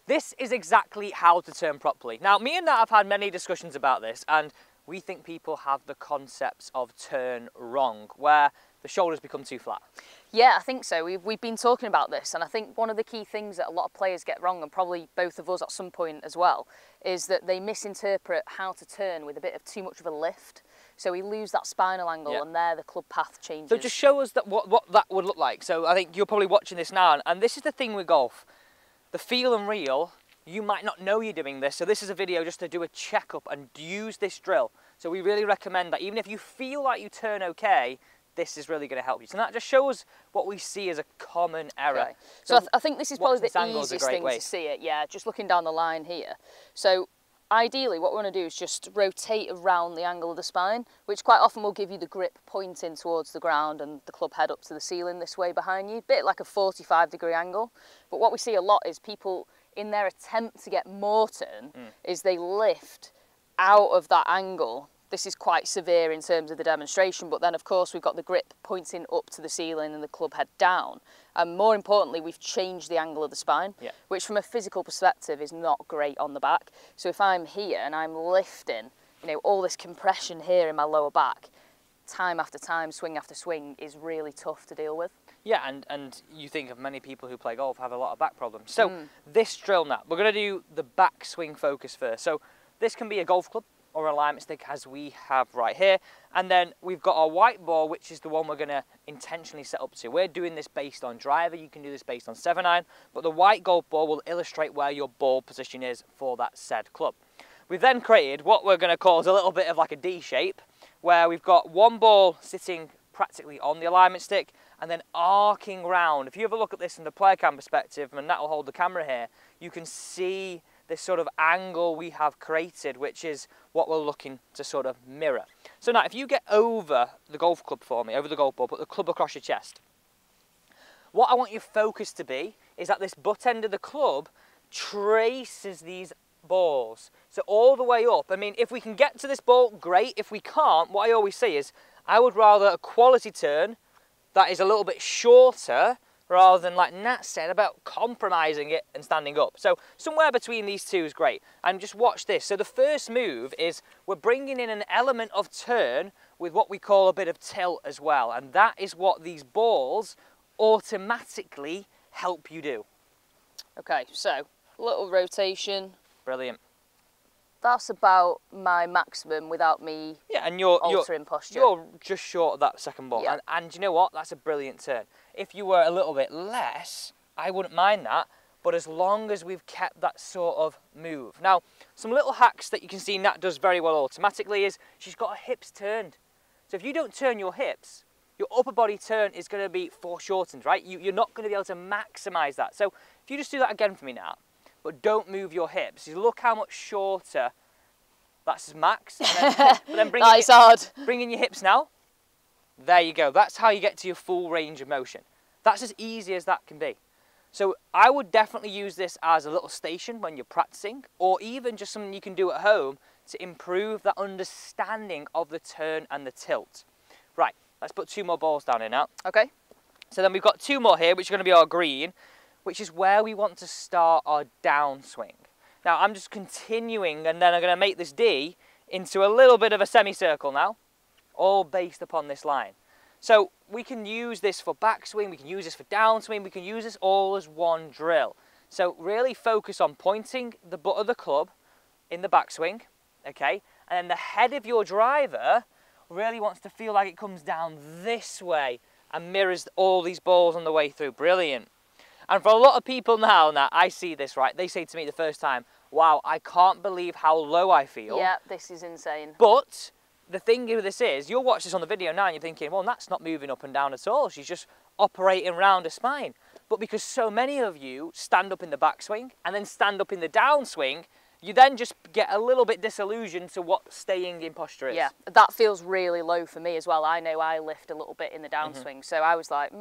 This is exactly how to turn properly. Now, me and Nat have had many discussions about this, and we think people have the concepts of turn wrong, where the shoulders become too flat. Yeah, I think so. We've been talking about this, and I think one of the key things that a lot of players get wrong, and probably both of us at some point as well, is that they misinterpret how to turn with a bit of too much of a lift. So we lose that spinal angle, and there the club path changes. So just show us that what that would look like. So I think you're probably watching this now, and this is the thing with golf. The feel and reel, you might not know you're doing this, so this is a video just to do a checkup and use this drill. So we really recommend that even if you feel like you turn okay, this is really going to help you. So that just shows what we see as a common error. Okay. So I think this is probably the easiest thing way to see it, yeah, just looking down the line here. So ideally what we want to do is just rotate around the angle of the spine, which quite often will give you the grip pointing towards the ground and the club head up to the ceiling this way behind you, bit like a 45-degree angle. But what we see a lot is people, in their attempt to get more turn, is they lift out of that angle. This is quite severe in terms of the demonstration, but then of course we've got the grip pointing up to the ceiling and the club head down. And more importantly, we've changed the angle of the spine, which from a physical perspective is not great on the back. So if I'm here and I'm lifting, you know, all this compression here in my lower back, time after time, swing after swing is really tough to deal with. Yeah, and you think of many people who play golf have a lot of back problems. So this drill now, we're going to do the backswing focus first. So this can be a golf club or alignment stick as we have right here, and then we've got our white ball, which is the one we're going to intentionally set up to. We're doing this based on driver, you can do this based on 7-iron, but the white golf ball will illustrate where your ball position is for that said club. We've then created what we're going to call a little bit of like a D shape, where we've got one ball sitting practically on the alignment stick and then arcing round. If you ever look at this from the player cam perspective, and that will hold the camera here, you can see this sort of angle we have created, which is what we're looking to sort of mirror. So now if you get over the golf club for me, over the golf ball, put the club across your chest. What I want your focus to be is that this butt end of the club traces these balls. So all the way up. I mean, if we can get to this ball, great. If we can't, what I always say is I would rather a quality turn that is a little bit shorter rather than, like Nat said, about compromising it and standing up. So somewhere between these two is great. And just watch this. So the first move is we're bringing in an element of turn with what we call a bit of tilt as well. And that is what these balls automatically help you do. Okay, so a little rotation. Brilliant. That's about my maximum without me altering posture. You're just short of that second ball. Yeah. And you know what? That's a brilliant turn. If you were a little bit less, I wouldn't mind that. But as long as we've kept that sort of move. Now, some little hacks that you can see Nat does very well automatically is she's got her hips turned. So if you don't turn your hips, your upper body turn is going to be foreshortened, right? You're not going to be able to maximise that. So if you just do that again for me, Nat, but don't move your hips. You look how much shorter. That's max. But then bring in your hips now. There you go. That's how you get to your full range of motion. That's as easy as that can be. So I would definitely use this as a little station when you're practicing, or even just something you can do at home to improve that understanding of the turn and the tilt. Right, let's put 2 more balls down here now. Okay. So then we've got 2 more here, which are going to be our green, which is where we want to start our downswing. Now I'm just continuing, and then I'm going to make this D into a little bit of a semicircle now, all based upon this line. So we can use this for backswing, we can use this for downswing, we can use this all as one drill. So really focus on pointing the butt of the club in the backswing, okay? And then the head of your driver really wants to feel like it comes down this way and mirrors all these balls on the way through. Brilliant. And for a lot of people now, I see this, right? They say to me the first time, wow, I can't believe how low I feel. Yeah, this is insane. But the thing with this is, you'll watch this on the video now and you're thinking, well, that's not moving up and down at all. She's just operating around a spine. But because so many of you stand up in the backswing and then stand up in the downswing, you then just get a little bit disillusioned to what staying in posture is. Yeah, that feels really low for me as well. I know I lift a little bit in the downswing, so I was like,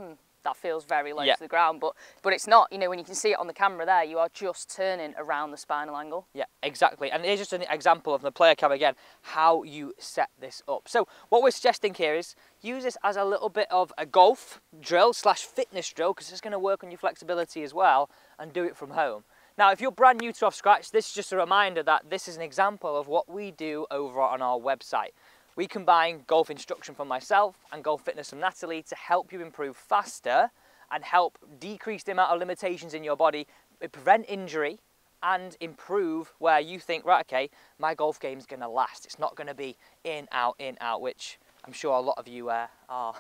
that feels very low to the ground, but it's not. You know, when you can see it on the camera there, you are just turning around the spinal angle. Yeah, exactly. And here's just an example of the player cam again, how you set this up. So what we're suggesting here is use this as a little bit of a golf drill / fitness drill, because it's going to work on your flexibility as well, and do it from home. Now, if you're brand new to Off Scratch, this is just a reminder that this is an example of what we do over on our website. We combine golf instruction from myself and golf fitness from Natalie to help you improve faster and help decrease the amount of limitations in your body, prevent injury, and improve where you think, right, okay, my golf game's going to last. It's not going to be in, out, which I'm sure a lot of you are.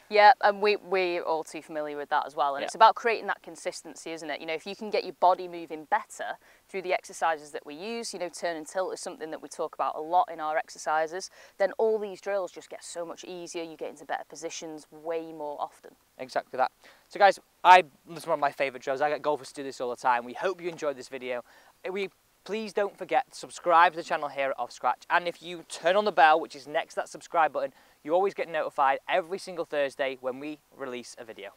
Yeah, and we're all too familiar with that as well. And it's about creating that consistency, isn't it? You know, if you can get your body moving better through the exercises that we use, you know, turn and tilt is something that we talk about a lot in our exercises, then all these drills just get so much easier. You get into better positions way more often. Exactly that. So guys, this is one of my favourite drills. I get golfers to do this all the time. We hope you enjoyed this video. Please don't forget to subscribe to the channel here at Off Scratch. And if you turn on the bell, which is next to that subscribe button, you always get notified every single Thursday when we release a video.